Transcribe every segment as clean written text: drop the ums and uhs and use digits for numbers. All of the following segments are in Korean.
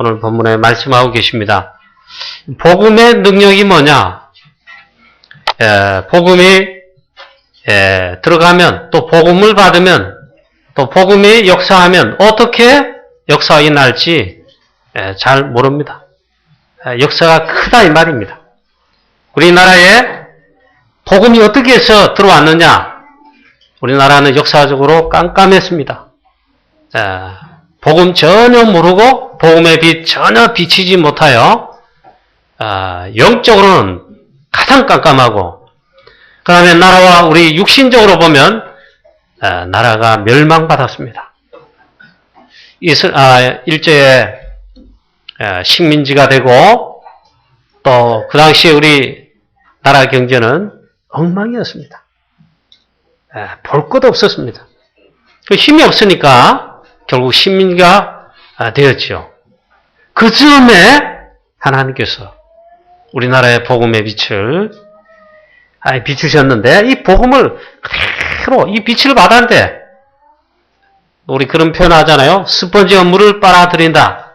오늘 본문에 말씀하고 계십니다. 복음의 능력이 뭐냐? 복음이 들어가면, 또 복음을 받으면, 또 복음이 역사하면 어떻게 역사가 일어날지 잘 모릅니다. 역사가 크다 이 말입니다. 우리나라에 복음이 어떻게 해서 들어왔느냐? 우리나라는 역사적으로 깜깜했습니다. 복음 전혀 모르고 복음의 빛 전혀 비치지 못하여 영적으로는 가장 깜깜하고, 그 다음에 나라와 우리 육신적으로 보면 나라가 멸망받았습니다. 일제에 식민지가 되고, 또 그 당시에 우리 나라 경제는 엉망이었습니다. 볼 것도 없었습니다. 힘이 없으니까 결국 식민지가 되었죠. 그 즈음에 하나님께서 우리나라의 복음의 빛을 비추셨는데, 이 복음을 그대로 이 빛을 받았는데, 우리 그런 표현 하잖아요. 스펀지가 물을 빨아들인다.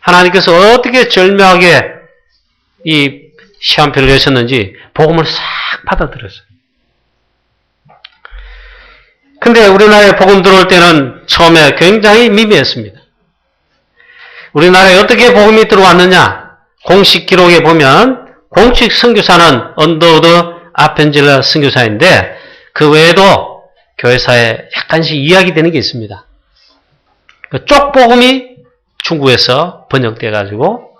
하나님께서 어떻게 절묘하게 이 시한표를 내셨는지 복음을 싹 받아들였어요. 근데 우리나라에 복음 들어올 때는 처음에 굉장히 미미했습니다. 우리나라에 어떻게 복음이 들어왔느냐? 공식 기록에 보면 공식 선교사는 언더우드 아펜젤러 선교사인데, 그 외에도 교회사에 약간씩 이야기되는 게 있습니다. 그 쪽복음이 중국에서 번역돼가지고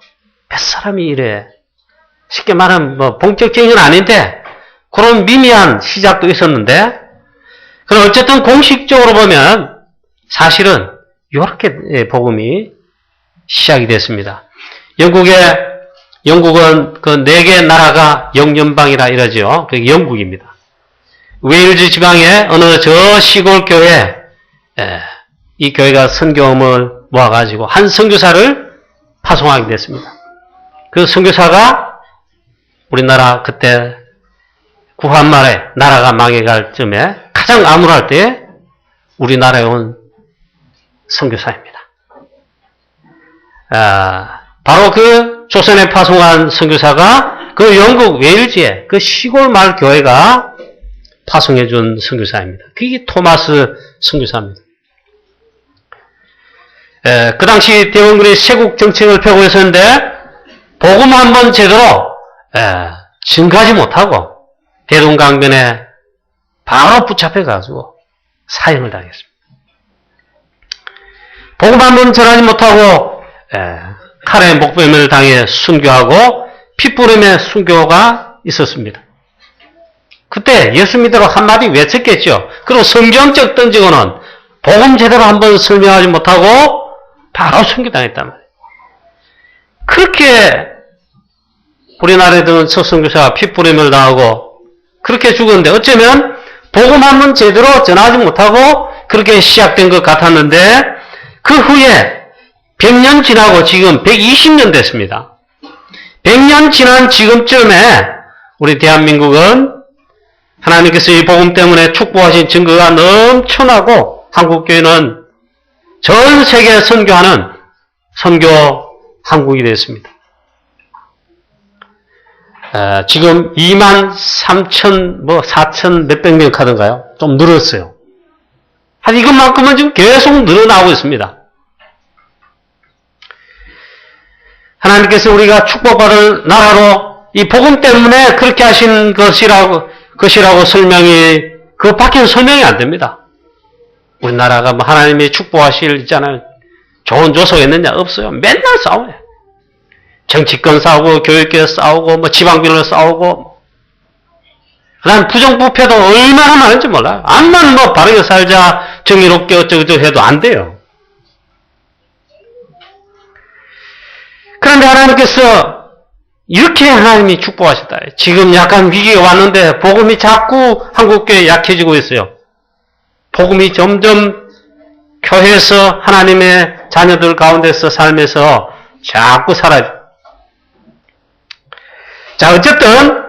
몇 사람이 이래, 쉽게 말하면 뭐 본격적인 건 아닌데 그런 미미한 시작도 있었는데, 그럼 어쨌든 공식적으로 보면 사실은 이렇게 복음이 시작이 됐습니다. 영국은 그 4개 나라가 영연방이라 이러죠. 그게 영국입니다. 웨일즈 지방의 어느 저 시골 교회, 이 교회가 선교음을 모아가지고 한 선교사를 파송하게 됐습니다. 그 선교사가 우리나라 그때 구한말에 나라가 망해갈 쯤에 가장 암울할 때 우리나라에 온 선교사입니다. 바로 그 조선에 파송한 선교사가 그 영국 웨일즈의 그 시골 마을 교회가 파송해준 선교사입니다. 그게 토마스 선교사입니다. 그 당시 대원군이 세국 정책을 펴고 있었는데 복음 한번 제대로 증가하지 못하고 대동강변에 바로 붙잡혀가지고 사형을 당했습니다. 복음 한번 전하지 못하고 칼에 목베임을 당해 순교하고 핏부림의 순교가 있었습니다. 그때 예수 믿으러 한마디 외쳤겠죠. 그리고 성경적 던지고는 복음 제대로 한번 설명하지 못하고 바로 순교당했단 말이에요. 그렇게 우리나라에 드는 첫 선교사가 핏부림을 당하고 그렇게 죽었는데, 어쩌면 복음 한번 제대로 전하지 못하고 그렇게 시작된 것 같았는데, 그 후에 100년 지나고 지금 120년 됐습니다. 100년 지난 지금쯤에 우리 대한민국은 하나님께서 이 복음 때문에 축복하신 증거가 넘쳐나고 한국교회는 전 세계에 선교하는 선교 한국이 됐습니다. 지금 23,000, 4,000 몇백 명 하던가요? 좀 늘었어요. 한 이것만큼은 지금 계속 늘어나고 있습니다. 하나님께서 우리가 축복받을 나라로 이 복음 때문에 그렇게 하신 것이라고 설명이, 그 밖에는 설명이 안 됩니다. 우리나라가 뭐 하나님이 축복하실 있잖아요. 좋은 조서가 있느냐? 없어요. 맨날 싸워요. 정치권 싸우고, 교육계 싸우고, 뭐 지방별로 싸우고. 그 다음 부정부패도 얼마나 많은지 몰라요. 암만 뭐 바르게 살자, 정의롭게 어쩌고저쩌고 해도 안 돼요. 그런데 하나님께서 이렇게 하나님이 축복하셨다. 지금 약간 위기가 왔는데 복음이 자꾸 한국교회에 약해지고 있어요. 복음이 점점 교회에서 하나님의 자녀들 가운데서 삶에서 자꾸 사라져. 자, 어쨌든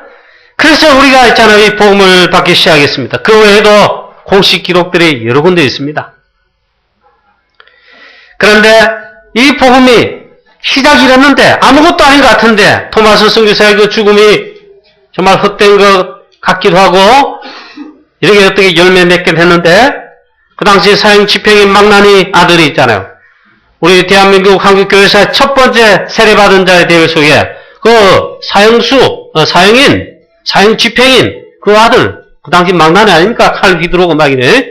그래서 우리가 있잖아요. 이 복음을 받기 시작했습니다. 그 외에도 공식 기록들이 여러 군데 있습니다. 그런데 이 복음이 시작이 이랬는데 아무것도 아닌 것 같은데 토마스 선교사의 그 죽음이 정말 헛된 것 같기도 하고 이렇게 어떻게 열매 맺게 됐는데 그 당시 사형 집행인 망나니 아들이 있잖아요. 우리 대한민국 한국교회사의 첫 번째 세례받은 자의 대회 속에 그 사형 집행인 그 아들 그 당시 망나니 아닙니까? 칼 휘두르고 막 이래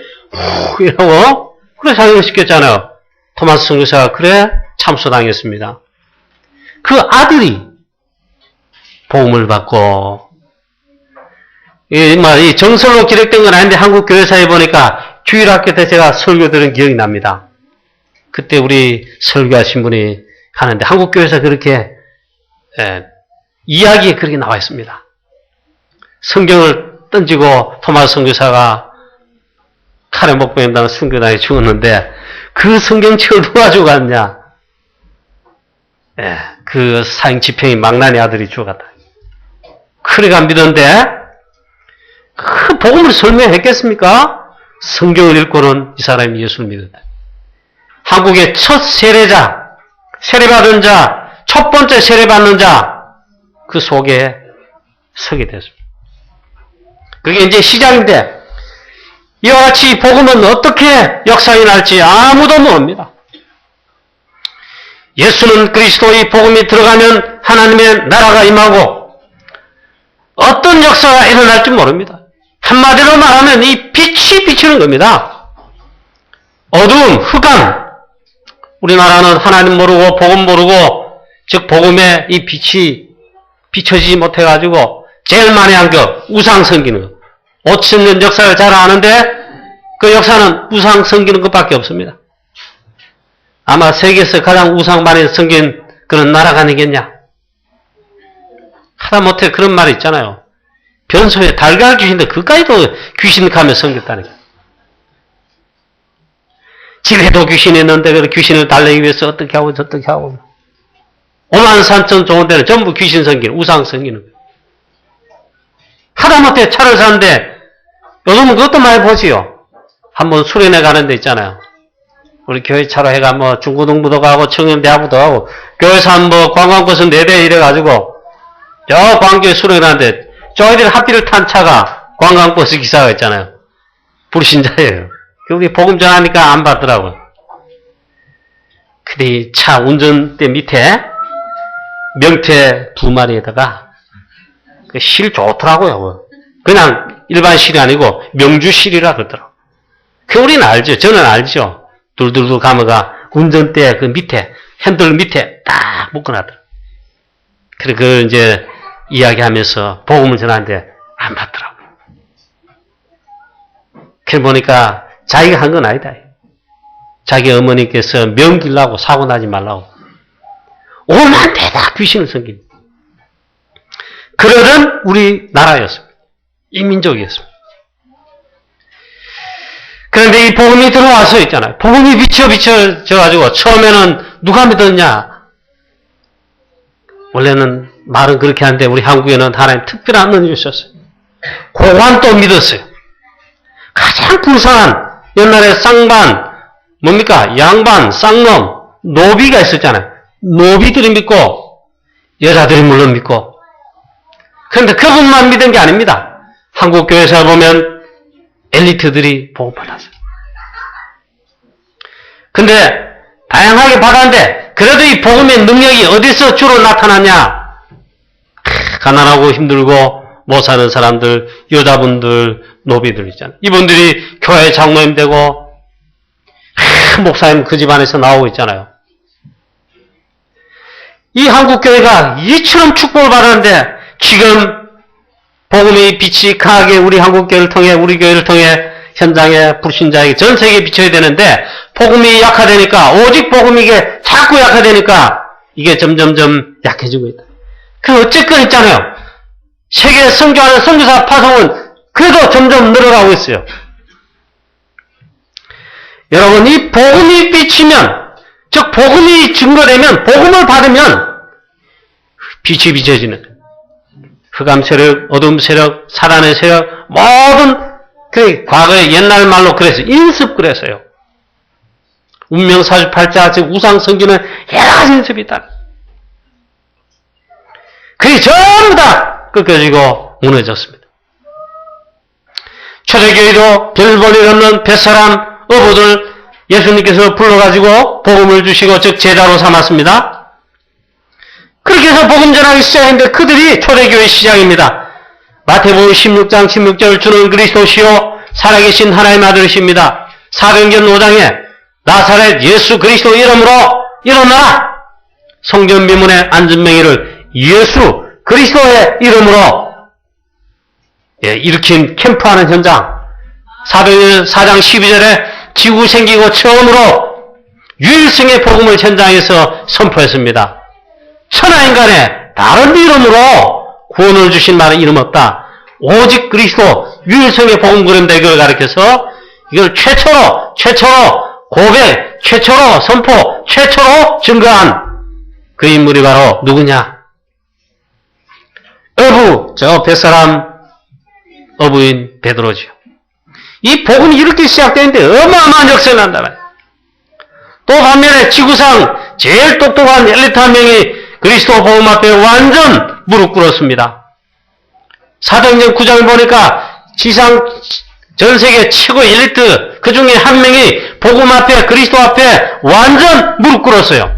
이러고 그래 사형을 시켰잖아요. 토마스 선교사가 그래 참수당했습니다. 그 아들이 복음을 받고 이 정설로 기록된 건 아닌데 한국 교회사에 보니까 주일학교 때 제가 설교 들은 기억이 납니다. 그때 우리 설교하신 분이 하는데 한국 교회사 그렇게 이야기에 그렇게 나와 있습니다. 성경을 던지고 토마스 선교사가 칼에 못 박힌다는 순교당해 죽었는데 그 성경책을 누가 죽었냐? 그 사형 집행인 망나니 아들이 죽었다. 그래가 믿었는데 그 복음을 설명했겠습니까? 성경을 읽고는 이 사람이 예수를 믿었다. 한국의 첫 세례자, 세례받은 자, 첫 번째 세례받는 자 그 속에 서게 됐습니다. 그게 이제 시작인데 이와 같이 복음은 어떻게 역사에 날지 아무도 모릅니다. 예수는 그리스도의 복음이 들어가면 하나님의 나라가 임하고 어떤 역사가 일어날지 모릅니다. 한마디로 말하면 이 빛이 비치는 겁니다. 어두움, 흑암. 우리나라는 하나님 모르고 복음 모르고 즉 복음에 이 빛이 비춰지지 못해가지고 제일 많이 한 거 우상 섬기는 거. 5,000년 역사를 잘 아는데 그 역사는 우상 섬기는 것밖에 없습니다. 아마 세계에서 가장 우상 많이 섬긴 그런 나라가 아니겠냐. 하다못해 그런 말이 있잖아요. 변소에 달걀 귀신인데 그까지도 귀신 가며 섬겼다니까. 집에도 귀신이 있는데 그 귀신을 달래기 위해서 어떻게 하고 저떻게 하고 오만산천 좋은 데는 전부 귀신 섬기는 우상 섬기는 거예요. 하다못해 차를 사는데 요즘은 그것도 많이 보지요. 한번 수련회 가는 데 있잖아요. 우리 교회 차로 해가 뭐 중고등부도 가고 청년대학부도 가고 교회에서 한 뭐 관광버스 4대 이래가지고 저 광교에 수련회 가는데 저희들 하필을 탄 차가 관광버스 기사가 있잖아요. 불신자예요. 우리 복음 전하니까 안 받더라고요. 근데 이 차 운전대 밑에 명태 2마리에다가 그 실 좋더라고요. 그냥 일반 실이 아니고 명주 실이라 그러더라고요. 그 우리는 알죠. 저는 알죠. 둘둘둘 감아가 운전대 그 밑에 핸들 밑에 딱 묶어놨더라고요. 그래 그 이제 이야기하면서 복음을 전하는데 안 받더라고요. 그래 보니까 자기가 한 건 아니다. 자기 어머니께서 명길라고 사고 나지 말라고. 오만 대다 귀신을 섬긴. 그러던 우리나라였습니다. 이 민족이었습니다. 그런데 이 복음이 들어와서 있잖아요. 복음이 비춰져가지고 처음에는 누가 믿었냐? 원래는 말은 그렇게 하는데 우리 한국에는 하나님 특별한 은혜를 주셨어요. 고관도 믿었어요. 가장 불쌍한 옛날에 쌍반, 뭡니까? 양반, 쌍놈, 노비가 있었잖아요. 노비들이 믿고 여자들이 물론 믿고 그런데 그분만 믿은 게 아닙니다. 한국 교회에서 보면 엘리트들이 복음 받았어요. 근데 다양하게 받았는데 그래도 이 복음의 능력이 어디서 주로 나타나냐? 가난하고 힘들고 못 사는 사람들, 여자분들, 노비들 있잖아요. 이분들이 교회 장로님 되고 목사님 그 집안에서 나오고 있잖아요. 이 한국교회가 이처럼 축복을 받았는데 지금 복음의 빛이 강하게 우리 한국교회를 통해 우리 교회를 통해 현장에 불신자에게 전 세계에 비춰야 되는데 복음이 약화되니까 오직 복음이 이게 자꾸 약화되니까 이게 점점점 약해지고 있다. 그 어쨌건 있잖아요. 세계 선교하는 선교사 파송은 그래도 점점 늘어나고 있어요. 여러분 이 복음이 비치면 즉 복음이 증거되면 복음을 받으면 빛이 비춰지는 흑암 세력, 어둠 세력, 사단의 세력 모든 그 과거에 옛날 말로 그랬어요. 인습 그랬어요. 운명 48자 즉 우상 섬기는 여러 가지 인습이 있다. 그게 전부 다 꺾여지고 무너졌습니다. 초대교회도 별 볼 일 없는 뱃사람 어부들 예수님께서 불러가지고 복음을 주시고 즉 제자로 삼았습니다. 그렇게 해서 복음 전하기 시작했는데 그들이 초대교회 시작입니다. 마태복음 16장 16절 주는 그리스도시요 살아계신 하나님의 아들이십니다. 사도행전 5장에 나사렛 예수 그리스도 이름으로 일어나라. 성전 비문의 안전명의를 예수 그리스도의 이름으로 일으킨 캠프하는 현장. 사도행전 4장 12절에 지구 생기고 처음으로 유일성의 복음을 현장에서 선포했습니다. 천하인간의 다른 이름으로 구원을 주신 말은 이름 없다. 오직 그리스도 유일성의 복음 그런다 이걸 가르쳐서 이걸 최초로 고백, 최초로 선포, 최초로 증거한 그 인물이 바로 누구냐? 저 뱃사람 어부인 베드로지요. 이 복음이 이렇게 시작되는데 어마어마한 역사를 한다 말이에요. 또 반면에 지구상 제일 똑똑한 엘리트 한 명이 그리스도 복음 앞에 완전 무릎 꿇었습니다. 사도행전 9장을 보니까 지상 전 세계 최고 엘리트 그 중에 한 명이 복음 앞에 그리스도 앞에 완전 무릎 꿇었어요.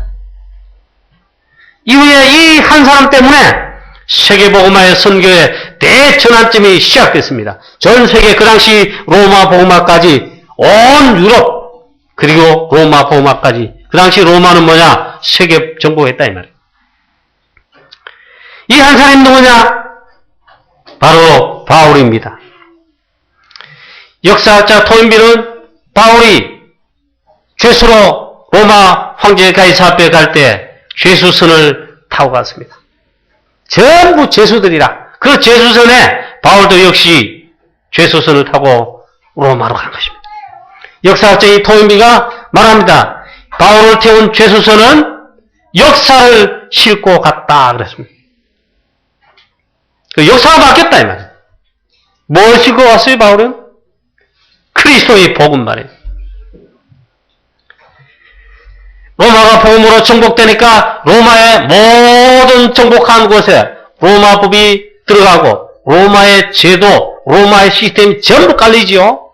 이후에 이 한 사람 때문에 세계 복음화의 선교의 대전환점이 시작됐습니다. 전 세계 그 당시 로마 복음화까지 온 유럽 그리고 로마 복음화까지 그 당시 로마는 뭐냐? 세계 정복했다 이 말이에요. 이 한 사람이 누구냐? 바로 바울입니다. 역사학자 토인비는 바울이 죄수로 로마 황제 가이사 앞에 갈 때 죄수선을 타고 갔습니다. 전부 죄수들이라. 그 죄수선에 바울도 역시 죄수선을 타고 로마로 간 것입니다. 역사학자 이 토인비가 말합니다. 바울을 태운 죄수선은 역사를 싣고 갔다 그랬습니다. 그 역사가 바뀌었다 이 말이에요. 뭘 싣고 왔어요 바울은? 그리스도의 복음 말이에요. 로마가 복음으로 정복되니까 로마의 모든 정복한 곳에 로마법이 들어가고 로마의 제도, 로마의 시스템이 전부 깔리지요.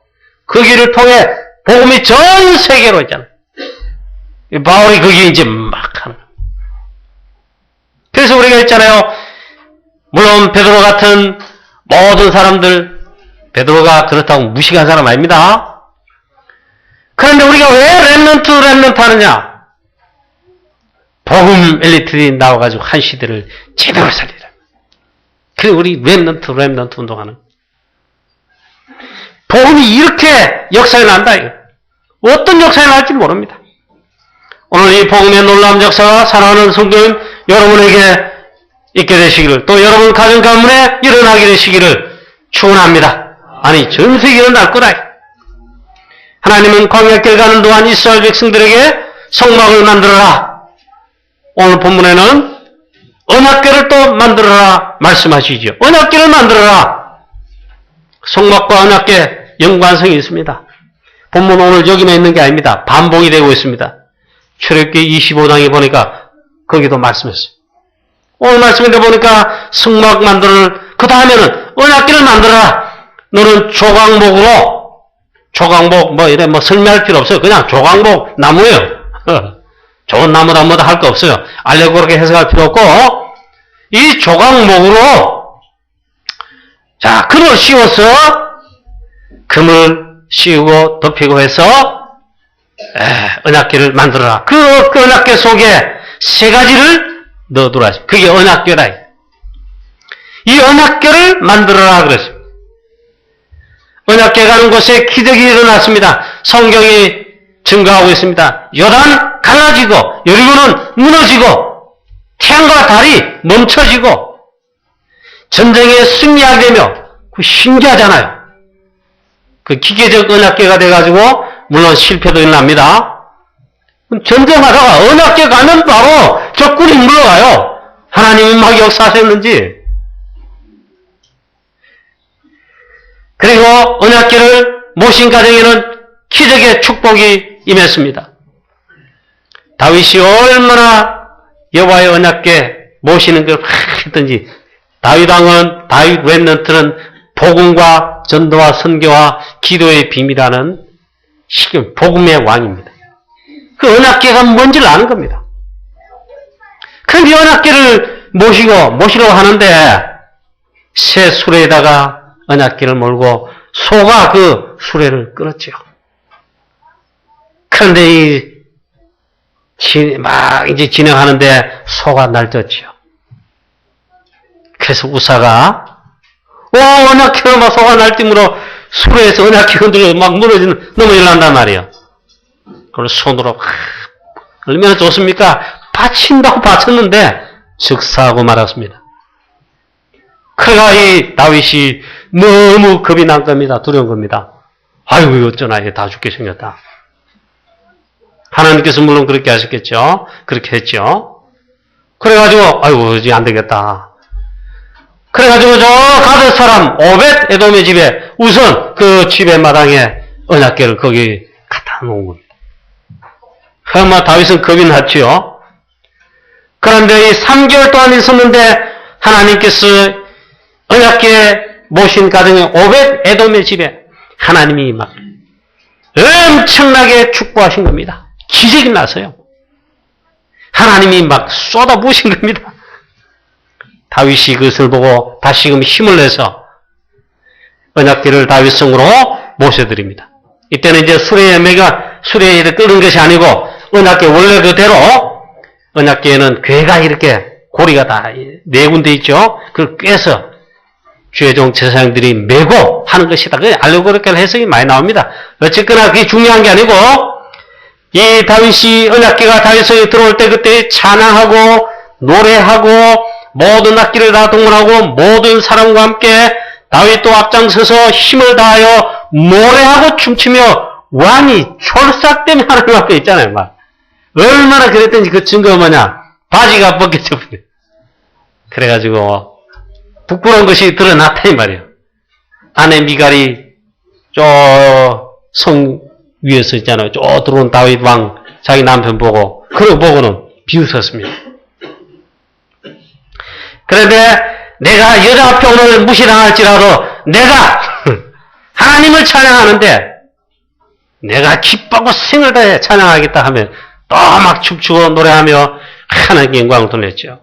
그 길을 통해 복음이 전 세계로 있잖아요. 바울이 거기에 이제 막 하는 거예요. 그래서 우리가 있잖아요. 물론 베드로 같은 모든 사람들 베드로가 그렇다고 무식한 사람 아닙니다. 그런데 우리가 왜 렘넌트 하느냐? 복음 엘리트들이 나와가지고 한 시대를 제대로 살리라. 그래 우리 렘넌트 운동하는 복음이 이렇게 역사에 난다. 이거. 어떤 역사에 날지 모릅니다. 오늘 이 복음의 놀라운 역사가 사랑하는 성도님 여러분에게 있게 되시기를 또 여러분 가정 가문에 일어나게 되시기를 축원합니다. 아니 전 세계에 일어날 거라. 하나님은 광야길 가는 동안 이스라엘 백성들에게 성막을 만들어라. 오늘 본문에는 언약궤를 또 만들어라 말씀하시죠. 언약궤를 만들어라. 성막과 언약궤 연관성이 있습니다. 본문 오늘 여기만 있는 게 아닙니다. 반복이 되고 있습니다. 출애굽기 25장에 보니까 거기도 말씀했어요. 오늘 말씀에 보니까 성막 만들어라. 그 다음에는 언약궤를 만들어라. 너는 조각목 이래 설명할 필요 없어요. 그냥 조각목 나무예요. 좋은 나무다 뭐다 할 거 없어요. 알레고리하게 해석할 필요 없고 이 조각목으로 자 금을 씌워서 금을 씌우고 덮이고 해서 언약궤를 만들어라. 그 언약궤 속에 세 가지를 넣어두라. 그게 언약궤라. 이 언약궤를 만들어라 그랬습니다. 언약궤 가는 곳에 기적이 일어났습니다. 성경이 증거하고 있습니다. 요단 갈라지고 여리고는 무너지고 태양과 달이 멈춰지고 전쟁에 승리하게 되며 그 신기하잖아요. 그 기계적 언약궤가 돼가지고 물론 실패도 일어납니다. 전쟁하다가 언약궤 가면 바로 적군이 물러가요. 하나님이 막 역사하셨는지. 그리고 언약궤를 모신 가정에는 기적의 축복이 임했습니다. 다윗이 얼마나 여호와의 언약궤 모시는 걸 막 했든지, 다윗 랩넌트는 복음과 전도와 선교와 기도의 비밀이라는 복음의 왕입니다. 그 언약궤가 뭔지를 아는 겁니다. 그럼 이 언약궤를 모시려고 하는데 새 수레에다가 언약궤를 몰고 소가 그 수레를 끌었죠. 그런데 막 이제 진행하는데 소가 날뛰었죠. 그래서 우사가 언약궤가 막 소가 날뛰므로 수레에서 언약궤 흔들려 막 넘어질란단 말이에요. 그걸 손으로 얼마나 좋습니까? 받친다고 받쳤는데 즉사하고 말았습니다. 그러가 이 다윗이 너무 겁이 난 겁니다. 두려운 겁니다. 아이고 어쩌나 이게 다 죽게 생겼다. 하나님께서 물론 그렇게 하셨겠죠. 그렇게 했죠. 그래가지고 아이고 이제 안 되겠다. 그래가지고 저 가드 사람 오벳 에돔의 집에 우선 그 집의 마당에 언약궤를 거기 갖다 놓은 겁니다. 그러면 다윗은 겁이 났지요. 그런데 이 3개월 동안 있었는데 하나님께서 언약궤 모신 가정의 오벳 에돔의 집에 하나님이 막 엄청나게 축복하신 겁니다. 기적이 나서요. 하나님이 막 쏟아부으신 겁니다. 다윗이 그것을 보고 다시금 힘을 내서 언약궤를 다윗성으로 모셔드립니다. 이때는 이제 수레에 끄는 것이 아니고 언약궤 원래 그대로 언약궤에는 궤가 이렇게 고리가 다 네 군데 있죠. 그걸 꿰서 주의종 제사장들이 메고 하는 것이다. 그 알고 그렇게 해석이 많이 나옵니다. 어쨌거나 그게 중요한 게 아니고 이 다윗이 언약궤가 다윗성에 들어올 때 그때 찬양하고 노래하고 모든 악기를 다 동원하고 모든 사람과 함께 다윗도 앞장서서 힘을 다하여 노래하고 춤추며 왕이 촐싹대며 하나님 앞에 있잖아요. 막. 얼마나 그랬던지 그 증거가 뭐냐. 바지가 벗겨져 버려. 그래가지고 부끄러운 것이 드러났다 이 말이에요. 아내 미갈이 저 성 위에서 있잖아요. 저 들어온 다윗 왕 자기 남편 보고 그걸 보고는 비웃었습니다. 그런데 내가 여자 앞에 오늘 무시당할지라도 내가 하나님을 찬양하는데 내가 기뻐하고 생을 다해 찬양하겠다 하면 또 막 춤추고 노래하며 하나님께 영광을 돌렸죠.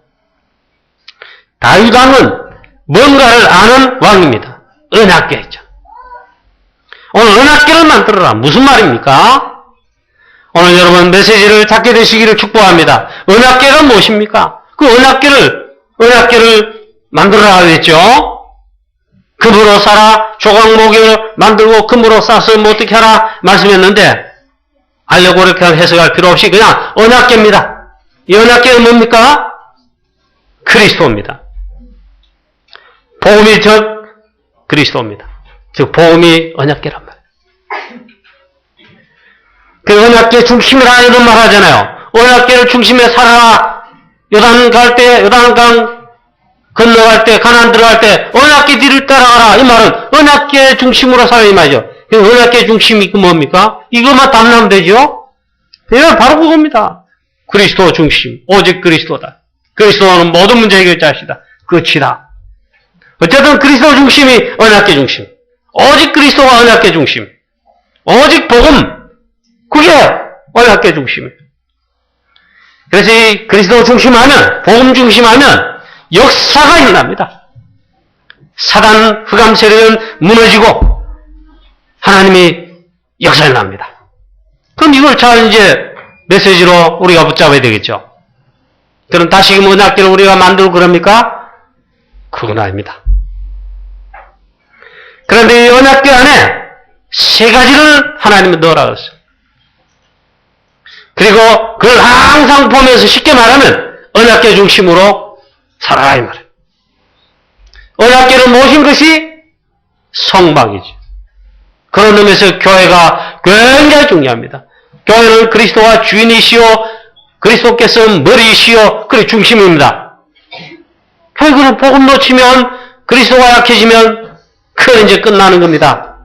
다윗 왕은 뭔가를 아는 왕입니다. 언약궤죠. 오늘 언약궤를 만들어라. 무슨 말입니까? 오늘 여러분 메시지를 찾게 되시기를 축복합니다. 언약궤가 무엇입니까? 그 언약궤를 만들어라 했죠. 금으로 사라. 조각목을 만들고 금으로 싸서 뭐 어떻게 하라 말씀했는데 알려고 그렇게 해석할 필요 없이 그냥 언약궤입니다. 이 언약궤는 뭡니까? 그리스도입니다. 복음이 즉 그리스도입니다. 즉 복음이 언약궤란 말이에요. 그 언약궤 중심이라 이런 말 하잖아요. 언약궤를 중심에 살아라. 요단강 건너갈 때, 가나안 들어갈 때 언약궤 뒤를 따라가라. 이 말은 언약궤 중심으로 살아 이 말이죠. 언약궤 중심이 뭡니까? 이것만 담으면 되죠? 예, 바로 그겁니다. 그리스도 중심. 오직 그리스도다. 그리스도는 모든 문제 해결자시다. 끝이다. 어쨌든 그리스도 중심이 언약궤 중심. 오직 그리스도가 언약궤 중심. 오직 복음. 그게 언약궤 중심이에요. 그래서 이 그리스도 중심하면, 복음 중심하면 역사가 일어납니다. 사단 흑암 세력은 무너지고 하나님이 역사 일어납니다. 그럼 이걸 잘 이제 메시지로 우리가 붙잡아야 되겠죠. 그럼 다시금 언약궤를 우리가 만들고 그럽니까? 그건 아닙니다. 그런데 이 언약궤 안에 세 가지를 하나님은 넣으라 그랬어요. 그리고 그걸 항상 보면서 쉽게 말하면 언약궤 중심으로 살아라 이 말이에요. 언약궤를 모신 것이 성막이죠. 그런 의미에서 교회가 굉장히 중요합니다. 교회는 그리스도가 주인이시오, 그리스도께서 머리이시오, 그게 중심입니다. 그걸 복음 놓치면, 그리스도가 약해지면, 그건 이제 끝나는 겁니다.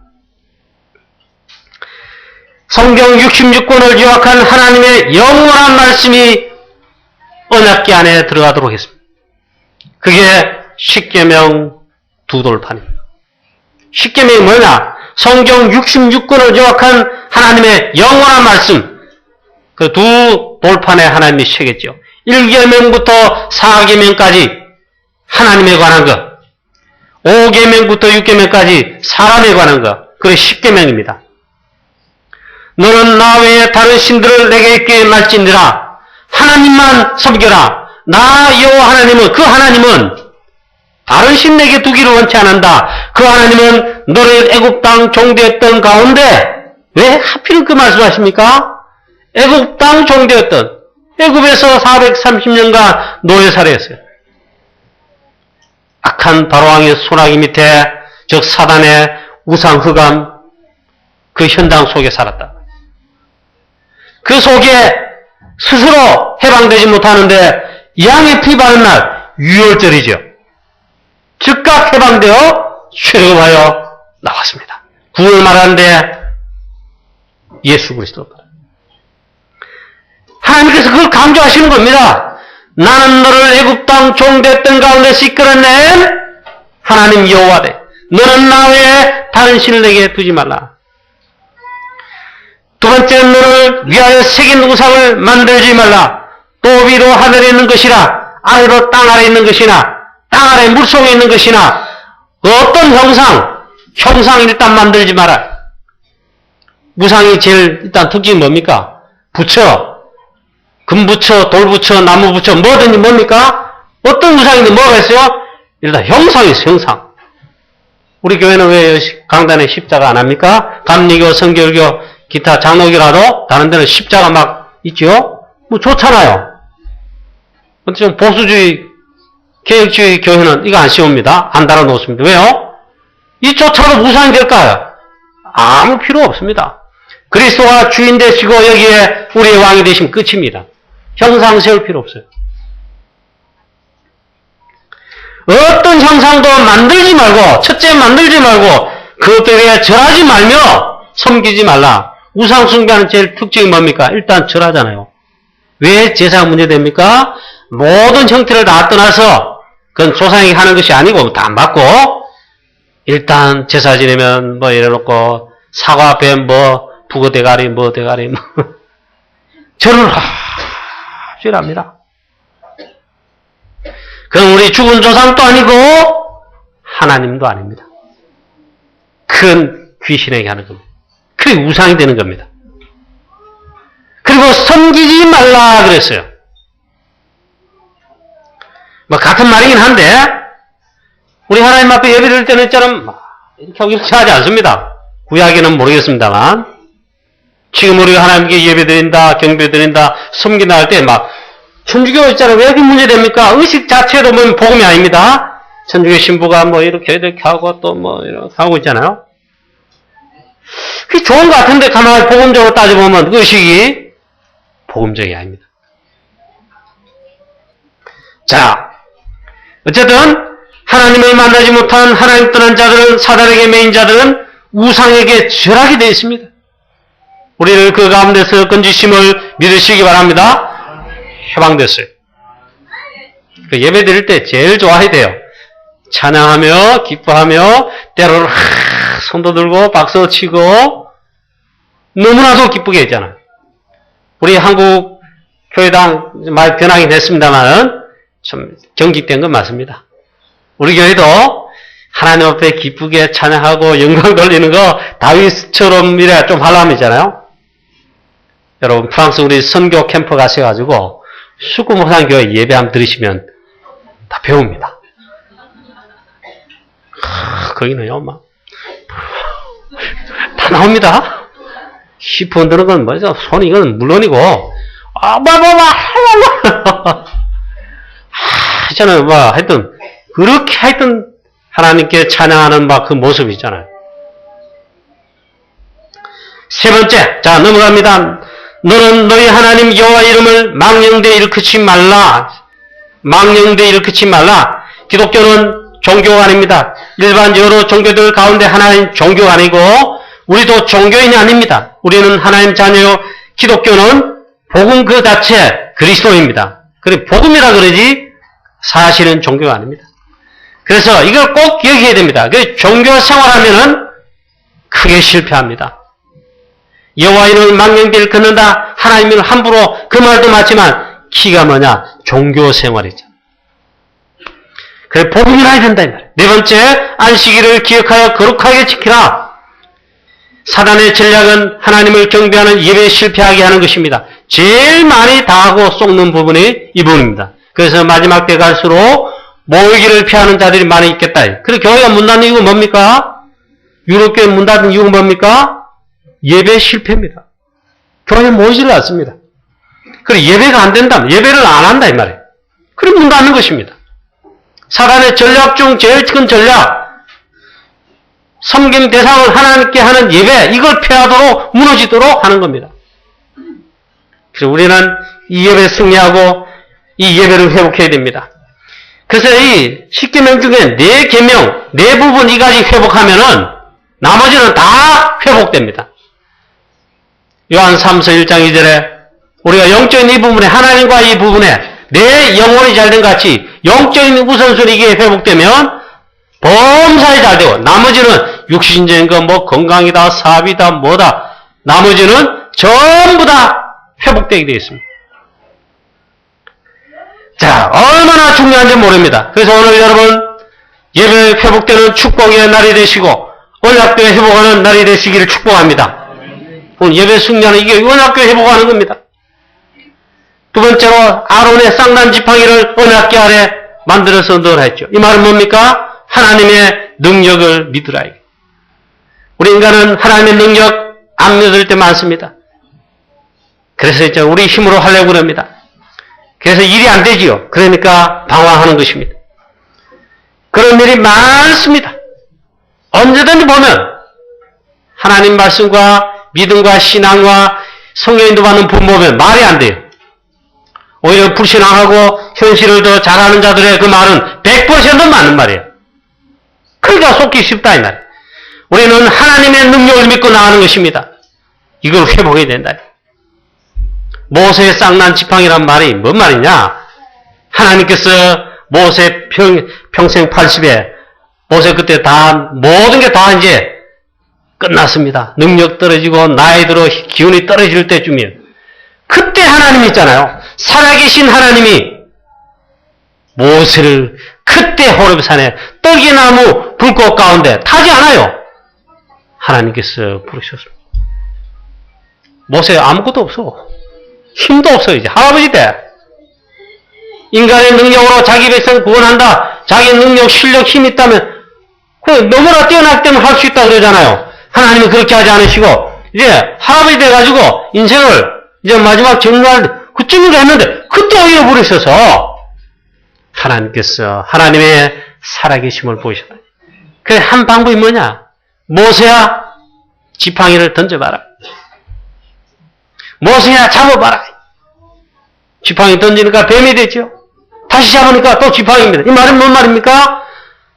성경 66권을 요약한 하나님의 영원한 말씀이 언약궤 안에 들어가도록 했습니다. 그게 십계명 두 돌판입니다. 십계명이 뭐냐? 성경 66권을 요약한 하나님의 영원한 말씀, 그 두 돌판에 하나님이 새겼죠. 1계명부터 4계명까지 하나님에 관한 것, 5계명부터 6계명까지 사람에 관한 것, 그게 10계명입니다. 너는 나 외에 다른 신들을 내게 있게 말지니라. 하나님만 섬겨라. 나 여호와 하나님은, 그 하나님은 다른 신 내게 두기를 원치 않는다. 그 하나님은 너를 애굽 땅 종되었던 가운데, 왜 하필 그 말씀하십니까? 애굽 땅 종되었던, 애굽에서 430년간 노예 살해했어요. 악한 바로왕의 소나기 밑에, 즉 사단의 우상 흑암, 그 현장 속에 살았다. 그 속에 스스로 해방되지 못하는데 양의 피 바른 날, 유월절이죠. 즉각 해방되어 출애굽하여 나왔습니다. 구원을 말하는데 예수 그리스도. 하나님께서 그걸 강조하시는 겁니다. 나는 너를 애굽 땅 종됐던 가운데서 이끌어낸 하나님 여호와되. 너는 나 외에 다른 신을 내게 두지 말라. 두 번째는 너를 위하여 새긴 우상을 만들지 말라. 또 위로 하늘에 있는 것이나 아래로 땅 아래에 있는 것이나 땅 아래 물속에 있는 것이나 어떤 형상 일단 만들지 마라. 우상이 제일 일단 특징이 뭡니까? 부처, 금부처, 돌부처, 나무부처, 뭐든지 뭡니까? 어떤 우상인데 뭐가 있어요? 일단 형상이 있어요, 형상. 우리 교회는 왜 강단에 십자가 안 합니까? 감리교, 성결교, 기타 장로교라도 다른 데는 십자가 막 있죠? 뭐 좋잖아요. 근데 좀 보수주의, 개혁주의 교회는 이거 안 씌웁니다. 안 달아놓습니다. 왜요? 이조차도 우상이 될까요? 아무 필요 없습니다. 그리스도가 주인 되시고 여기에 우리의 왕이 되시면 끝입니다. 형상 세울 필요 없어요. 어떤 형상도 만들지 말고, 첫째 만들지 말고, 그것들에 절하지 말며 섬기지 말라. 우상 숭배하는 제일 특징이 뭡니까? 일단 절하잖아요. 왜 제사가 문제됩니까? 모든 형태를 다 떠나서 그건 조상이 하는 것이 아니고 다 맞고, 일단 제사 지내면 뭐 이래놓고 사과, 뱀, 뭐 북어 대가리, 뭐 대가리, 뭐 절을 합니다. 그럼 우리 죽은 조상도 아니고 하나님도 아닙니다. 큰 귀신에게 하는 겁니다. 그게 우상이 되는 겁니다. 그리고 섬기지 말라 그랬어요. 뭐 같은 말이긴 한데 우리 하나님 앞에 예배 드릴 때는 이처럼 이렇게 하고 이렇게 하지 않습니다. 구약에는 모르겠습니다만 지금 우리가 하나님께 예배 드린다, 경배 드린다, 섬긴다 할 때 막 천주교 있잖아요. 왜 이렇게 문제됩니까? 의식 자체도 뭐 복음이 아닙니다. 천주교 신부가 뭐 이렇게 하고 또 뭐 이렇게 하고 있잖아요. 그게 좋은 것 같은데 가만히 복음적으로 따져보면 의식이 복음적이 아닙니다. 자, 어쨌든 하나님을 만나지 못한 하나님 떠난 자들은, 사단에게 매인 자들은 우상에게 절하게 되어 있습니다. 우리를 그 가운데서 건지심을 믿으시기 바랍니다. 해방됐어요. 그 예배 드릴 때 제일 좋아해야 돼요. 찬양하며 기뻐하며 때로는 손도 들고 박수 치고 너무나도 기쁘게 했잖아요. 우리 한국 교회당 많이 변하긴 했습니다만 좀 경직된 건 맞습니다. 우리 교회도 하나님 앞에 기쁘게 찬양하고 영광 돌리는 거 다윗처럼 이래 좀 하려면 있잖아요. 여러분 프랑스 우리 선교 캠프 가셔가지고 수구모산교회 예배 한번 들으시면 다 배웁니다. 거기는요 막 다 나옵니다. 시폰 드는 건 뭐죠? 손이 이건 물론이고 하잖아요. 뭐 하여튼 그렇게 하여튼 하나님께 찬양하는 막 그 모습이 있잖아요. 세 번째, 자 넘어갑니다. 너는 너희 하나님 여호와 이름을 망령되이 일컫지 말라. 망령되이 일컫지 말라. 기독교는 종교가 아닙니다. 일반 여러 종교들 가운데 하나인 종교가 아니고 우리도 종교인이 아닙니다. 우리는 하나님 자녀요. 기독교는 복음 그 자체 그리스도입니다. 그래 복음이라 그러지 사실은 종교가 아닙니다. 그래서 이걸 꼭 기억해야 됩니다. 종교 생활하면은 크게 실패합니다. 여호와 이름을 망령되이 걷는다. 하나님을 함부로 그 말도 맞지만 키가 뭐냐? 종교 생활이죠. 그래 복음이 나야 된다 이 말이에요. 네 번째, 안식일을 기억하여 거룩하게 지키라. 사단의 전략은 하나님을 경배하는 예배에 실패하게 하는 것입니다. 제일 많이 당하고 속는 부분이 이 부분입니다. 그래서 마지막 때 갈수록 모이기를 피하는 자들이 많이 있겠다. 그리고 교회가 문 닫는 이유가 뭡니까? 유럽교회 문 닫는 이유가 뭡니까? 예배 실패입니다. 교회에 모이지를 않습니다. 그리고 예배가 안 된다면 예배를 안 한다 이 말이에요. 그럼 문 닫는 것입니다. 사단의 전략 중 제일 큰 전략, 섬김 대상을 하나님께 하는 예배, 이걸 피하도록 무너지도록 하는 겁니다. 그래서 우리는 이 예배에 승리하고 이 예배를 회복해야 됩니다. 그래서 이 10계명 중에 4계명, 4부분 이 가지 회복하면은 나머지는 다 회복됩니다. 요한 3서 1장 2절에 우리가 영적인 이 부분에 하나님과 이 부분에 내 영혼이 잘된 같이 영적인 우선순위 이게 회복되면 범사에 잘 되고 나머지는 육신적인 거 뭐 건강이다 사업이다 뭐다 나머지는 전부 다 회복되게 되어 있습니다. 자, 얼마나 중요한지 모릅니다. 그래서 오늘 여러분 예배 회복되는 축복의 날이 되시고 언약궤 회복하는 날이 되시기를 축복합니다. 오늘 예배 승리하는 이게 언약궤 회복하는 겁니다. 두 번째로 아론의 쌍난 지팡이를 언약궤 아래 만들어서 넣으라 했죠. 이 말은 뭡니까? 하나님의 능력을 믿으라. 우리 인간은 하나님의 능력 안 믿을 때 많습니다. 그래서 이제 우리 힘으로 하려고 합니다. 그래서 일이 안 되지요. 그러니까 방황하는 것입니다. 그런 일이 많습니다. 언제든지 보면 하나님 말씀과 믿음과 신앙과 성령인도 받는 부모 보면 말이 안 돼요. 오히려 불신앙하고 현실을 더 잘하는 자들의 그 말은 100% 맞는 말이에요. 그러니까 속기 쉽다 이 말. 우리는 하나님의 능력을 믿고 나가는 것입니다. 이걸 회복해야 된다. 모세의 쌍난 지팡이란 말이 뭔 말이냐? 하나님께서 모세 평생 80에 모세 그때 다 모든 게 다 이제 끝났습니다. 능력 떨어지고 나이 들어 기운이 떨어질 때쯤이에요. 그때 하나님 있잖아요. 살아계신 하나님이 모세를 그때 호렙산에 떡이나무 불꽃 가운데 타지 않아요. 하나님께서 부르셨습니다. 모세 아무것도 없어. 힘도 없어 이제 할아버지 때. 인간의 능력으로 자기 백성 구원한다. 자기 능력, 실력, 힘이 있다면 너무나 뛰어나기 때문에 할 수 있다 그러잖아요. 하나님은 그렇게 하지 않으시고 이제 할아버지 돼가지고 인생을 이제 마지막 정리할 그쯤으로 했는데 그때 오히려 부르셔서 하나님께서 하나님의 살아계심을 보이셨다. 그래 한 방법이 뭐냐? 모세야 지팡이를 던져봐라. 모세야 잡아봐라. 지팡이 던지니까 뱀이 되죠. 다시 잡으니까 또 지팡이입니다. 이 말은 뭔 말입니까?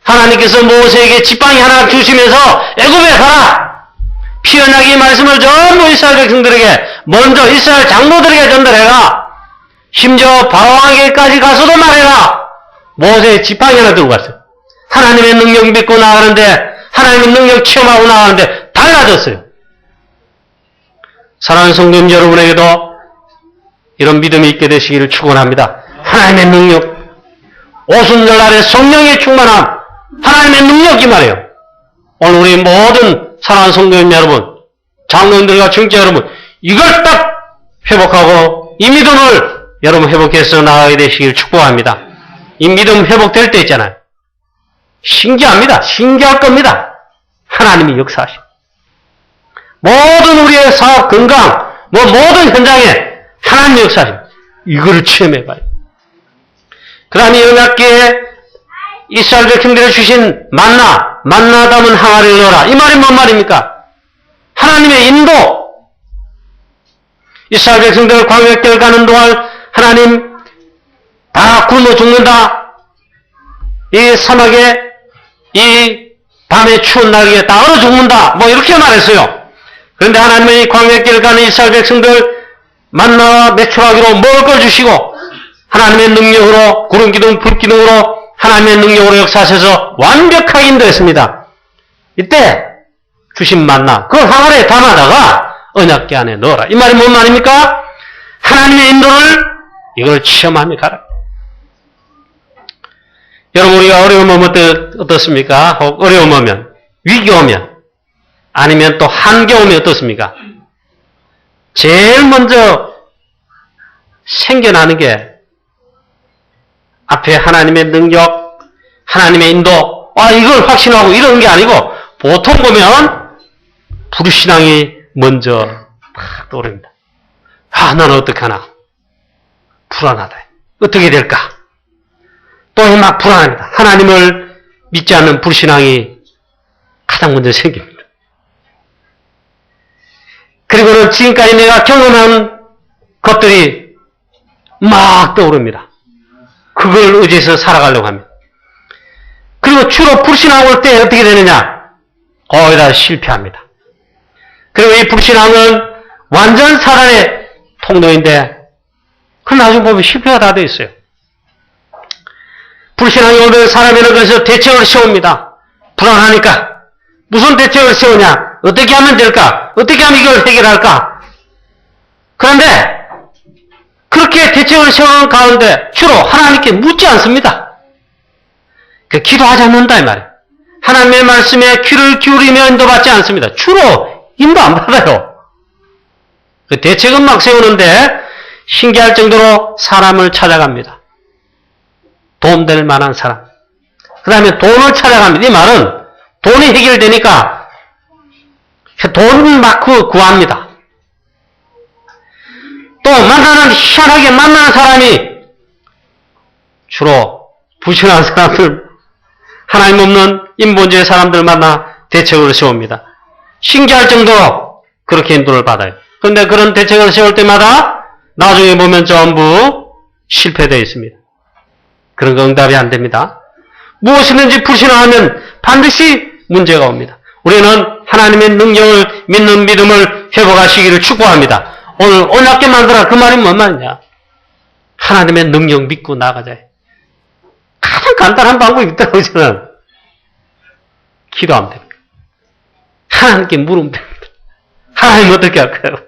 하나님께서 모세에게 지팡이 하나 주시면서 애굽에 가라. 피언약의 말씀을 전부 이스라엘 백성들에게 먼저 이스라엘 장로들에게 전달해라. 심지어 바로왕에게까지 가서도 말해라. 모세의 지팡이 하나 들고 갔어요. 하나님의 능력을 믿고 나가는데 하나님의 능력 체험하고 나가는데 달라졌어요. 사랑하는 성도님 여러분에게도 이런 믿음이 있게 되시기를 축원합니다. 하나님의 능력, 오순절 날에 성령의 충만함, 하나님의 능력이 말이에요. 오늘 우리 모든 사랑하는 성도님 여러분, 장로님들과 청자 여러분, 이걸 딱 회복하고 이 믿음을 여러분 회복해서 나가게 되시기를 축복합니다. 이 믿음 회복될 때 있잖아요. 신기합니다. 신기할 겁니다. 하나님이 역사하십니다. 모든 우리의 사업, 건강, 모든 현장에 하나님이 역사하십니다. 이거를 체험해봐요. 그 다음에 언약궤에 이스라엘 백성들에 주신 만나 담은 항아리를 넣어라. 이 말이 뭔 말입니까? 하나님의 인도. 이스라엘 백성들 광야길 가는 동안 하나님 다 굶어 죽는다. 이 사막에 이 밤에 추운 날에 다 얼어 죽는다. 이렇게 말했어요. 그런데 하나님은 이 광야길 가는 이스라엘 백성들 만나와 메추라기로 먹을 걸 주시고 하나님의 능력으로, 구름기둥, 불기둥으로 하나님의 능력으로 역사하셔서 완벽하게 인도했습니다. 이때 주신 만나, 그걸 항아리에 담아다가 언약궤 안에 넣어라. 이 말이 뭔 말입니까? 하나님의 인도를 이걸 체험하며 가라. 여러분, 우리가 어려움 오면 어떻습니까? 혹 어려움 오면, 위기 오면, 아니면 또 한계 오면 어떻습니까? 제일 먼저 생겨나는 게 앞에 하나님의 능력, 하나님의 인도, 이걸 확신하고 이런 게 아니고 보통 보면 불신앙이 먼저 막 떠오릅니다. 나는 어떡하나? 불안하다. 어떻게 될까? 또 막 불안합니다. 하나님을 믿지 않는 불신앙이 가장 먼저 생깁니다. 그리고는 지금까지 내가 경험한 것들이 막 떠오릅니다. 그걸 의지해서 살아가려고 합니다. 그리고 주로 불신앙 올 때 어떻게 되느냐? 거의 다 실패합니다. 그리고 이 불신앙은 완전 사단의 통로인데, 그 나중에 보면 실패가 다 되어 있어요. 불신앙이 오면 사람에는 그래서 대책을 세웁니다. 불안하니까. 무슨 대책을 세우냐? 어떻게 하면 될까? 어떻게 하면 이걸 해결할까? 그런데 그렇게 대책을 세우는 가운데 주로 하나님께 묻지 않습니다. 기도하지 않는다 이 말이에요. 하나님의 말씀에 귀를 기울이며 인도받지 않습니다. 주로 인도 안 받아요. 그 대책은 막 세우는데 신기할 정도로 사람을 찾아갑니다. 도움될 만한 사람. 그 다음에 돈을 찾아갑니다. 이 말은 돈이 해결되니까 돈을 막 구합니다. 또 희한하게 만나는 사람이 주로 불신한 사람들, 하나님 없는 인본주의 사람들 만나 대책을 세웁니다. 신기할 정도로 그렇게 인도를 받아요. 그런데 그런 대책을 세울 때마다 나중에 보면 전부 실패되어 있습니다. 그런 거 응답이 안 됩니다. 무엇이든지 불신하면 반드시 문제가 옵니다. 우리는 하나님의 능력을 믿는 믿음을 회복하시기를 축복합니다. 오늘 언약궤 만들어라. 그 말이 뭔 말이냐? 하나님의 능력 믿고 나가자. 가장 간단한 방법이 있다고 저는 기도하면 됩니다. 하나님께 물으면 됩니다. 하나님 어떻게 할까요?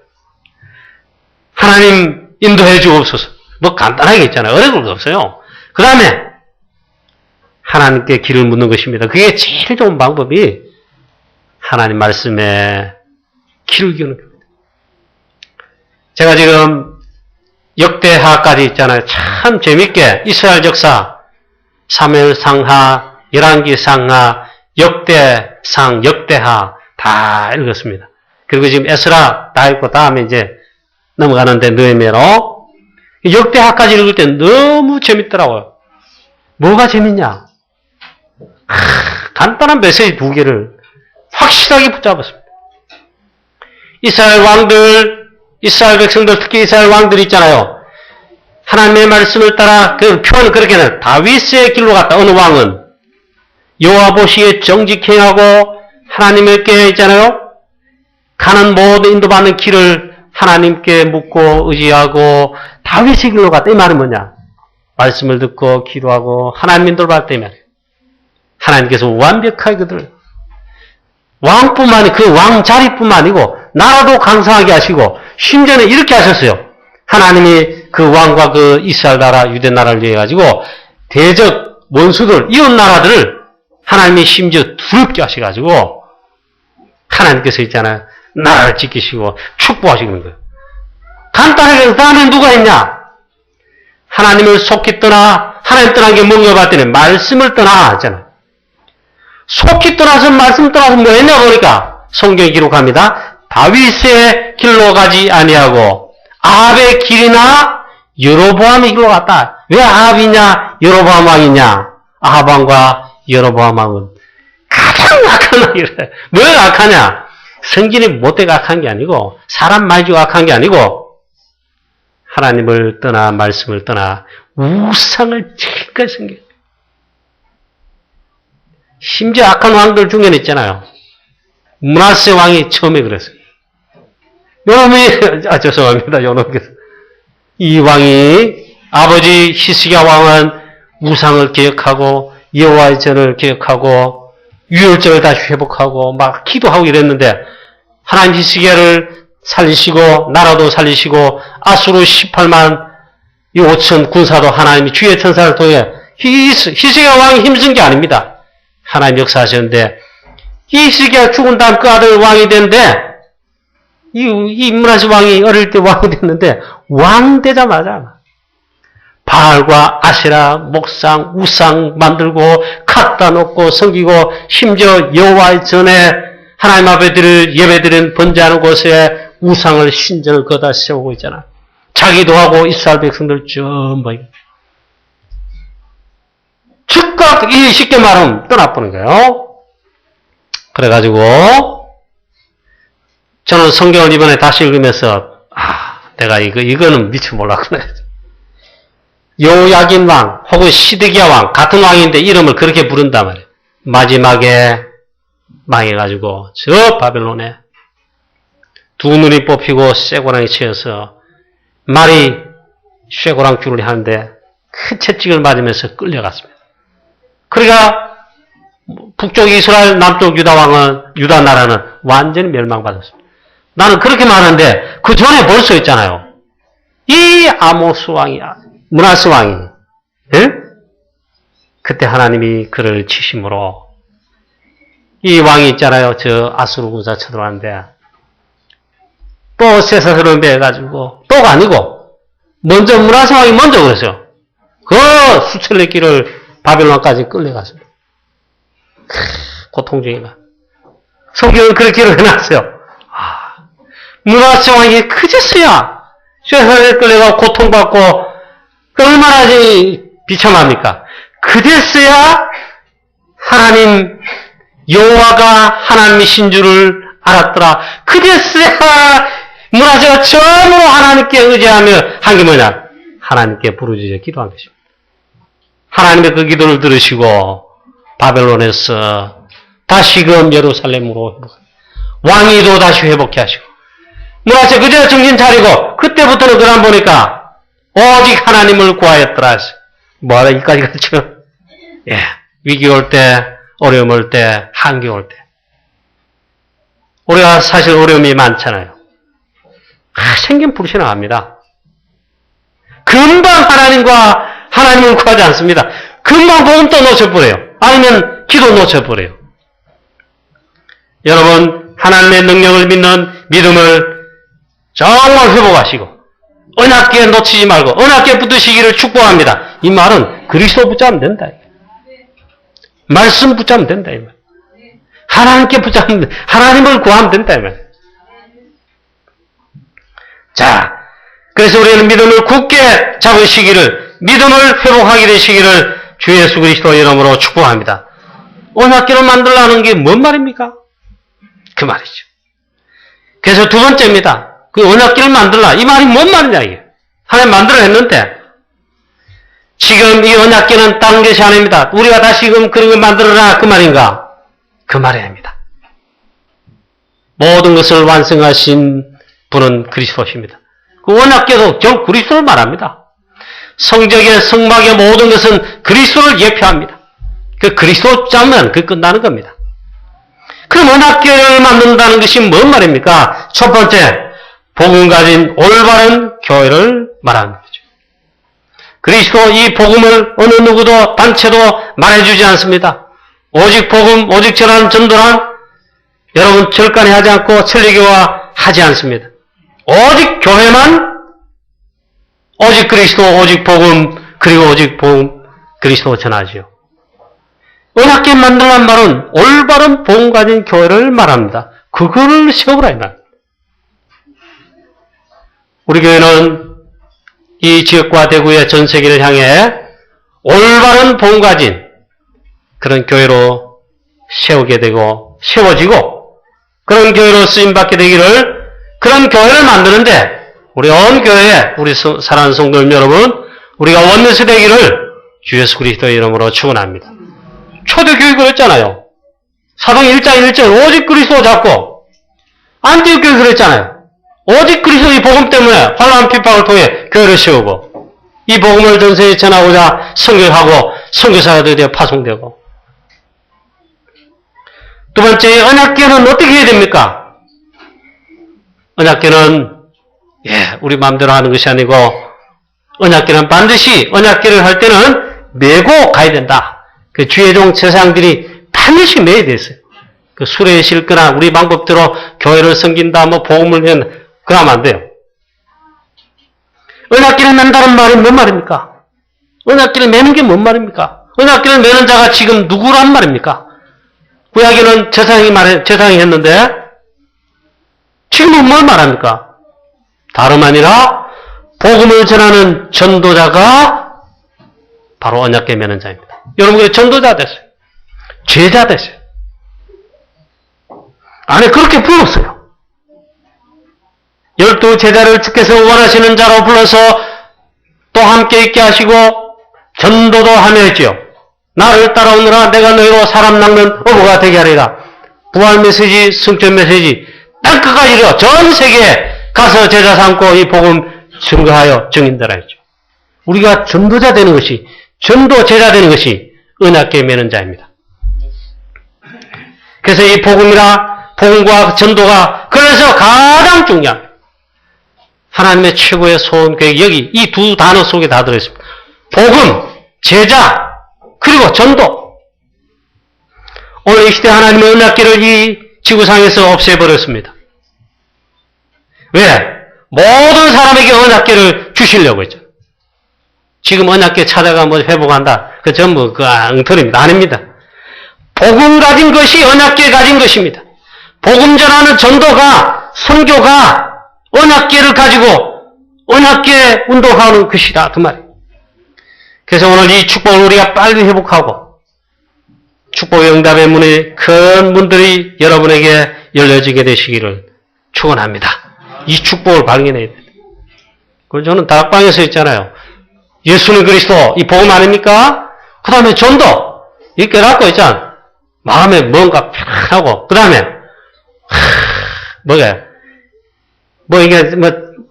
하나님 인도해 주옵소서. 뭐 간단하게 있잖아요. 어려울 거 없어요. 그 다음에 하나님께 길을 묻는 것입니다. 그게 제일 좋은 방법이 하나님 말씀에 길을 기우는 겁니다. 제가 지금 역대하까지 있잖아요. 참 재밌게 이스라엘 역사, 사무엘상하, 열왕기상하, 역대상, 역대하 다 읽었습니다. 그리고 지금 에스라 다 읽고 다음에 이제 넘어가는데 느헤미야로 역대하까지 읽을 때 너무 재밌더라고요. 뭐가 재밌냐? 간단한 메시지 두 개를 확실하게 붙잡았습니다. 이스라엘 왕들, 이스라엘 백성들, 특히 이스라엘 왕들 있잖아요. 하나님의 말씀을 따라 그 표현은 그렇게 해요. 다윗의 길로 갔다. 어느 왕은 여호와 보시기에 정직행하고 하나님께 있잖아요. 가는 모든 인도받는 길을 하나님께 묻고 의지하고 다윗의 길로 갔다. 이 말은 뭐냐? 말씀을 듣고 기도하고 하나님 인도를 받았다. 이 말이에요. 하나님께서 완벽하게 그들을 왕뿐만이 그 왕 자리뿐만 아니고 나라도 강성하게 하시고 심지어는 이렇게 하셨어요. 하나님이 그 왕과 그 이스라엘 나라 유대 나라를 위해 가지고 대적 원수들 이웃 나라들을 하나님이 심지어 두렵게 하셔가지고 하나님께서 있잖아요. 나라를 지키시고 축복하시는 거예요. 간단하게 그 다음에 누가 있냐? 하나님을 속히 떠나 하나님 떠난 게 뭔가 봤더니 말씀을 떠나 했잖아요. 속히 떠나서 말씀 떠나서 뭐 했냐 보니까 성경에 기록합니다. 다윗의 길로 가지 아니하고 아합의 길이나 여로보암의 길로 갔다. 왜 아합이냐 여로보암 왕이냐? 아합 왕과 여로보암 왕은 가장 악한 왕이래. 왜 악하냐? 성질이 못되게 악한 게 아니고 사람 말지고 악한 게 아니고 하나님을 떠나 말씀을 떠나 우상을 지금까지 섬겨. 심지어 악한 왕들 중에는 있잖아요. 므낫세 왕이 처음에 그랬어요. 요놈이 죄송합니다. 요놈께서 이 왕이 아버지 히스기야 왕은 우상을 기억하고 여호와의 전을 기억하고 유월절을 다시 회복하고 막 기도하고 이랬는데 하나님 히스기야를 살리시고 나라도 살리시고 아수르 18만 5천 군사도 하나님이 주의 천사를 통해 히스기야 왕이 힘쓴 게 아닙니다. 하나님 역사하셨는데 이 히스기야 죽은 다음 그 아들 왕이 됐는데 이 므낫세 왕이 어릴 때 왕이 됐는데 왕 되자마자 바알과 아세라 목상 우상 만들고 갖다 놓고 섬기고 심지어 여호와의 전에 하나님 앞에 드릴 예배드리는 번제하는 곳에 우상을 신전을 거다 세우고 있잖아. 자기도 하고 이스라엘 백성들 전부 즉각 이 쉽게 말하면 떠나보는 거예요. 그래가지고 저는 성경을 이번에 다시 읽으면서 내가 이거는 미처 몰랐구나. 요야긴 왕 혹은 시드기야 왕 같은 왕인데 이름을 그렇게 부른단 말이에요. 마지막에 망해가지고 저 바벨론에 두 눈이 뽑히고 쇠고랑이 치여서 말이 쇠고랑 줄을 하는데 큰 채찍을 맞으면서 끌려갔습니다. 그러니까 북쪽 이스라엘 남쪽 유다 왕은 유다 나라는 완전히 멸망받았습니다. 나는 그렇게 말하는데 그 전에 벌써 있잖아요. 이 아모스 왕이 므낫세 왕이 그때 하나님이 그를 치심으로 이 왕이 있잖아요. 저 아수르 군사 쳐들어왔는데 또 쇠사슬을 매가지고 또가 아니고 먼저 므낫세 왕이 먼저 그랬어요. 그 수천리 길을 바벨론까지 끌려갔습니다. 고통 중이다. 성경은 그렇게 해놨어요. 므낫세 왕이 그제서야 쇠사슬에 끌려가고 고통받고 얼마나 비참합니까? 그제서야 하나님 여호와가 하나님이신 줄을 알았더라. 그제서야 므낫세가 처음으로 하나님께 의지하며 한 게 뭐냐? 하나님께 부르짖어 기도한 것입니다. 하나님의 그 기도를 들으시고 바벨론에서 다시금 예루살렘으로 왕위도 다시 회복해 하시고 므낫세 그저 정신 차리고 그때부터는 그람 보니까 오직 하나님을 구하였더라. 뭐하라 이까지 가르쳐. 위기 올 때, 어려움 올 때, 한계 올 때. 우리가 사실 어려움이 많잖아요. 생긴 불신앙합니다. 금방 하나님을 구하지 않습니다. 금방 복음 또 놓쳐버려요. 아니면 기도 놓쳐버려요. 여러분, 하나님의 능력을 믿는 믿음을 정말 회복하시고 언약궤 놓치지 말고 언약궤 붙으시기를 축복합니다. 이 말은 그리스도 붙잡으면 된다. 말씀 붙잡으면 된다. 이 말. 하나님께 붙잡으면 하나님을 구하면 된다. 이 말. 자, 그래서 우리는 믿음을 굳게 잡으시기를 믿음을 회복하게 되시기를 주 예수 그리스도 이름으로 축복합니다. 언약궤를 만들라는 게 뭔 말입니까? 그 말이죠. 그래서 두 번째입니다. 그 언약궤를 만들라. 이 말이 뭔 말이냐, 이게. 하나님 만들어 했는데, 지금 이 언약궤는 다른 것이 아닙니다. 우리가 다시금 그런 걸 만들어라. 그 말인가? 그 말이 아닙니다. 모든 것을 완성하신 분은 그리스도십니다. 그 언약궤도 전 그리스도를 말합니다. 성적의 성막의 모든 것은 그리스도를 예표합니다. 그 그리스도 잡으면 그 끝나는 겁니다. 그럼 언약궤를 만든다는 것이 뭔 말입니까? 첫 번째, 복음 가진 올바른 교회를 말하는 거죠. 그리스도 이 복음을 어느 누구도 단체도 말해주지 않습니다. 오직 복음, 오직 전도란 여러분 절간에 하지 않고 천리교와 하지 않습니다. 오직 교회만 오직 그리스도, 오직 복음, 그리고 오직 복음, 그리스도 전하지요. 언약궤 만들란 말은 올바른 복음 가진 교회를 말합니다. 그거를 세우라 이 말. 우리 교회는 이 지역과 대구의 전 세계를 향해 올바른 복음 가진 그런 교회로 세우게 되고 세워지고 그런 교회로 쓰임받게 되기를 그런 교회를 만드는데 우리 온 교회에 우리 사랑하는 성도 여러분 우리가 원내스 되기를 주 예수 그리스도의 이름으로 축원합니다. 초대교회 그랬잖아요. 사도행 1장 1절 오직 그리스도 잡고 안디옥 교회 그랬잖아요. 오직 그리스도의 복음 때문에 환난 핍박을 통해 교회를 세우고 이 복음을 전 세계에 전하고자 선교하고 선교사가 되어 파송되고, 두 번째, 언약궤는 어떻게 해야 됩니까? 언약궤는 우리 마음대로 하는 것이 아니고 언약궤는 반드시 언약궤를 할 때는 메고 가야 된다. 그 주의 종 제사장들이 반드시 매야 됐어요. 그 수레에 싣거나 우리 방법대로 교회를 섬긴다, 복음을 낸 그러면 안 돼요. 언약궤를 맨다는 말이 뭔 말입니까? 언약궤를 매는 게 뭔 말입니까? 언약궤를 매는 자가 지금 누구란 말입니까? 구약에는 제사장이 했는데 지금은 뭘 말합니까? 다름 아니라 복음을 전하는 전도자가 바로 언약궤 매는 자입니다. 여러분들이 전도자 됐어요. 제자 됐어요. 안에 그렇게 불렀어요. 12 제자를 주께서 원하시는 자로 불러서 또 함께 있게 하시고 전도도 하며 했지요. 나를 따라오느라 내가 너희로 사람 낚는 어부가 되게 하리라. 부활 메시지, 승천 메시지 땅끝까지 이르러 전 세계에 가서 제자 삼고 이 복음 증거하여 증인되라 했죠. 우리가 전도자 되는 것이, 전도 제자 되는 것이 언약궤 매는 자입니다. 그래서 이 복음과 전도가 그래서 가장 중요합니다. 하나님의 최고의 소원 계획이 여기 이 두 단어 속에 다 들어있습니다. 복음, 제자, 그리고 전도. 오늘 이 시대 하나님의 언약궤를 이 지구상에서 없애버렸습니다. 왜? 모든 사람에게 언약궤를 주시려고 했죠. 지금 언약궤 찾아가 회복한다. 그 전부 엉터리입니다. 아닙니다. 복음 가진 것이 언약궤 가진 것입니다. 복음 전하는 전도가, 선교가 언약궤를 가지고 언약궤 운동하는 것이다. 그 말이에요. 그래서 오늘 이 축복을 우리가 빨리 회복하고 축복의 응답의 문이 큰 문들이 여러분에게 열려지게 되시기를 축원합니다. 이 축복을 발견해야 돼요. 그래서 저는 다락방에서 했잖아요. 예수는 그리스도, 이 복음 아닙니까? 그 다음에 전도, 이 깨닫고 있잖아. 마음에 뭔가 편하고, 그 다음에, 이게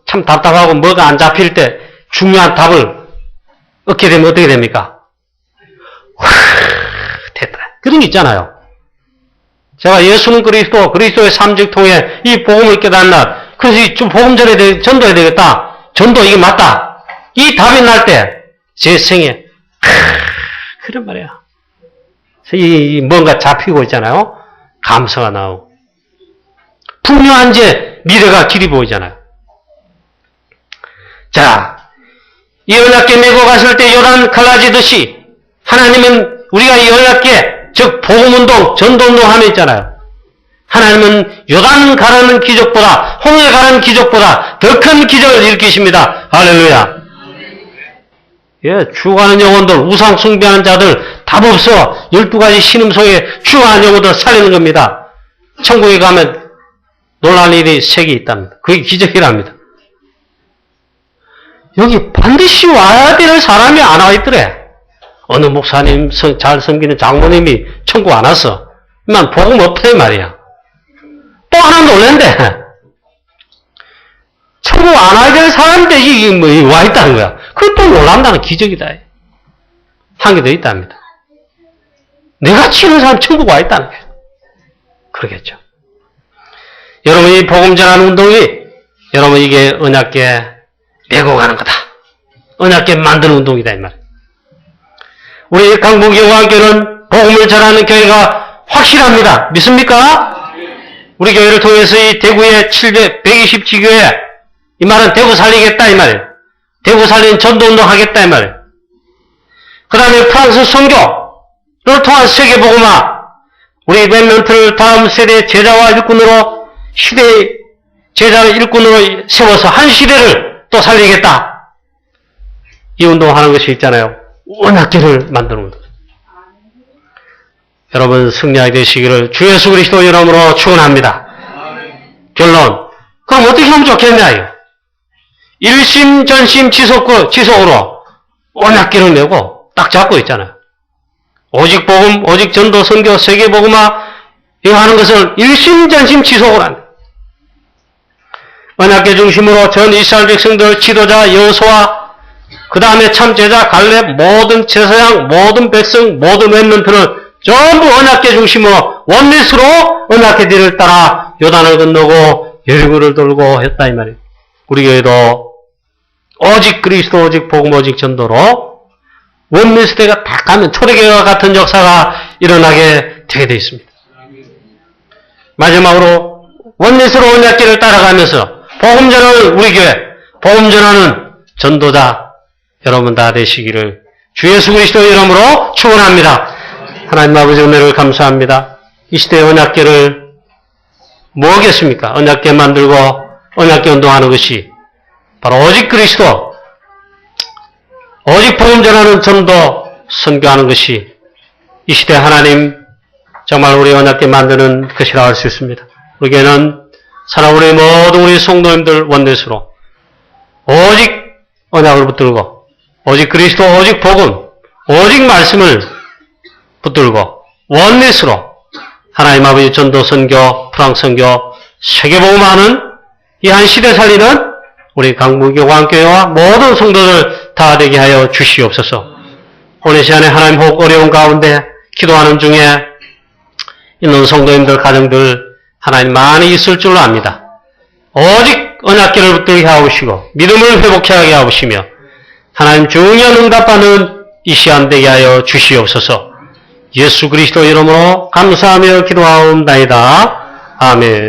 참 답답하고 뭐가 안 잡힐 때 중요한 답을 얻게 되면 어떻게 됩니까? 됐다. 그런 게 있잖아요. 제가 예수는 그리스도, 그리스도의 삼직 통해 이 복음을 깨닫는 날, 그래서 이 복음 전도해야 되겠다. 전도 이게 맞다. 이 답이 날 때, 제 생에, 그런 말이야. 이 뭔가 잡히고 있잖아요. 감사가 나오고. 분명한 제 미래가 길이 보이잖아요. 자, 이 언약궤 메고 갔을 때 요단 갈라지듯이 하나님은 우리가 이 언약궤, 즉 복음운동, 전도운동 하며 있잖아요. 하나님은 요단 가라는 기적보다, 홍해 가라는 기적보다 더 큰 기적을 일으키십니다. 할렐루야. 죽어가는 영혼들, 우상 숭배하는 자들, 답 없어 12가지 신음 속에 죽어가는 영혼들 살리는 겁니다. 천국에 가면 놀랄 일이 색이 있답니다. 그게 기적이랍니다. 여기 반드시 와야 될 사람이 안 와 있더래. 어느 목사님 잘 섬기는 장모님이 천국 안 왔어. 난 복음 없다 이 말이야. 또 하나 놀랜대. 천국 안 와야 될 사람들이 와 있다는 거야. 그것도 놀란다는 기적이다. 한 개 더 있답니다. 내가 치는 사람 천국 와 있다는 거야. 그러겠죠. 여러분이 복음 전하는 운동이, 여러분 이게 언약궤 메고 가는 거다. 언약궤 만드는 운동이다 이 말이에요. 우리 강북여호와교회는 복음을 전하는 교회가 확실합니다. 믿습니까? 우리 교회를 통해서 이 대구의 120지교회, 이 말은 대구 살리겠다 이 말이에요. 대구 살리는 전도운동 하겠다 이 말이에요. 그 다음에 프랑스 선교를 통한 세계복음화, 우리 랩런트를 다음 세대 제자와 일꾼으로, 시대의 제자를 일꾼으로 세워서 한 시대를 또 살리겠다. 이 운동하는 것이 있잖아요. 언약궤를 만드는 운동. 여러분 승리하게 되시기를 주 예수 그리스도 이름으로 축원합니다. 결론. 그럼 어떻게 하면 좋겠냐? 일심전심 지속으로 언약궤를 메고 딱 잡고 있잖아요. 오직 복음, 오직 전도, 선교, 세계복음화 이거 하는 것을 일심전심 지속을 합니다. 언약궤 중심으로 전 이스라엘 백성들 지도자 여호수아 그 다음에 참제자 갈렙, 모든 제사장, 모든 백성, 모든 렘넌트는 전부 언약궤 중심으로 원리스로 언약궤 뒤를 따라 요단을 건너고 여리고를 돌고 했다 이 말이에요. 우리 교회도 오직 그리스도, 오직 복음, 오직 전도로 원리스대가 다 가면 초대교회와 같은 역사가 일어나게 되게 되어 있습니다. 마지막으로 원리스로 언약궤를 따라가면서 복음 전하는 우리 교회, 복음 전하는 전도자 여러분 다 되시기를 주 예수 그리스도 이름으로 축원합니다. 하나님 아버지 은혜를 감사합니다. 이 시대의 언약궤를 뭐겠습니까? 언약궤 만들고 언약궤 운동하는 것이 바로 오직 그리스도, 오직 복음 전하는 전도 선교하는 것이 이 시대 하나님 정말 우리 언약궤 만드는 것이라고 할 수 있습니다. 우리 교회는 사랑 우리 모든 우리 성도님들 원내스로 오직 언약을 붙들고 오직 그리스도, 오직 복음, 오직 말씀을 붙들고 원내스로 하나님 아버지 전도 선교, 프랑스 선교, 세계복음하는 이 한 시대 살리는 우리 강북교광교회와 모든 성도들 다 되게 하여 주시옵소서. 오늘 시간에 하나님 혹 어려운 가운데 기도하는 중에 있는 성도님들, 가정들 하나님 많이 있을 줄로 압니다. 오직 언약궤를 붙들게 하옵시고 믿음을 회복케 하게 하옵시며 하나님 중요한 응답받는 이 시간 되게 하여 주시옵소서. 예수 그리스도 이름으로 감사하며 기도하옵나이다. 아멘.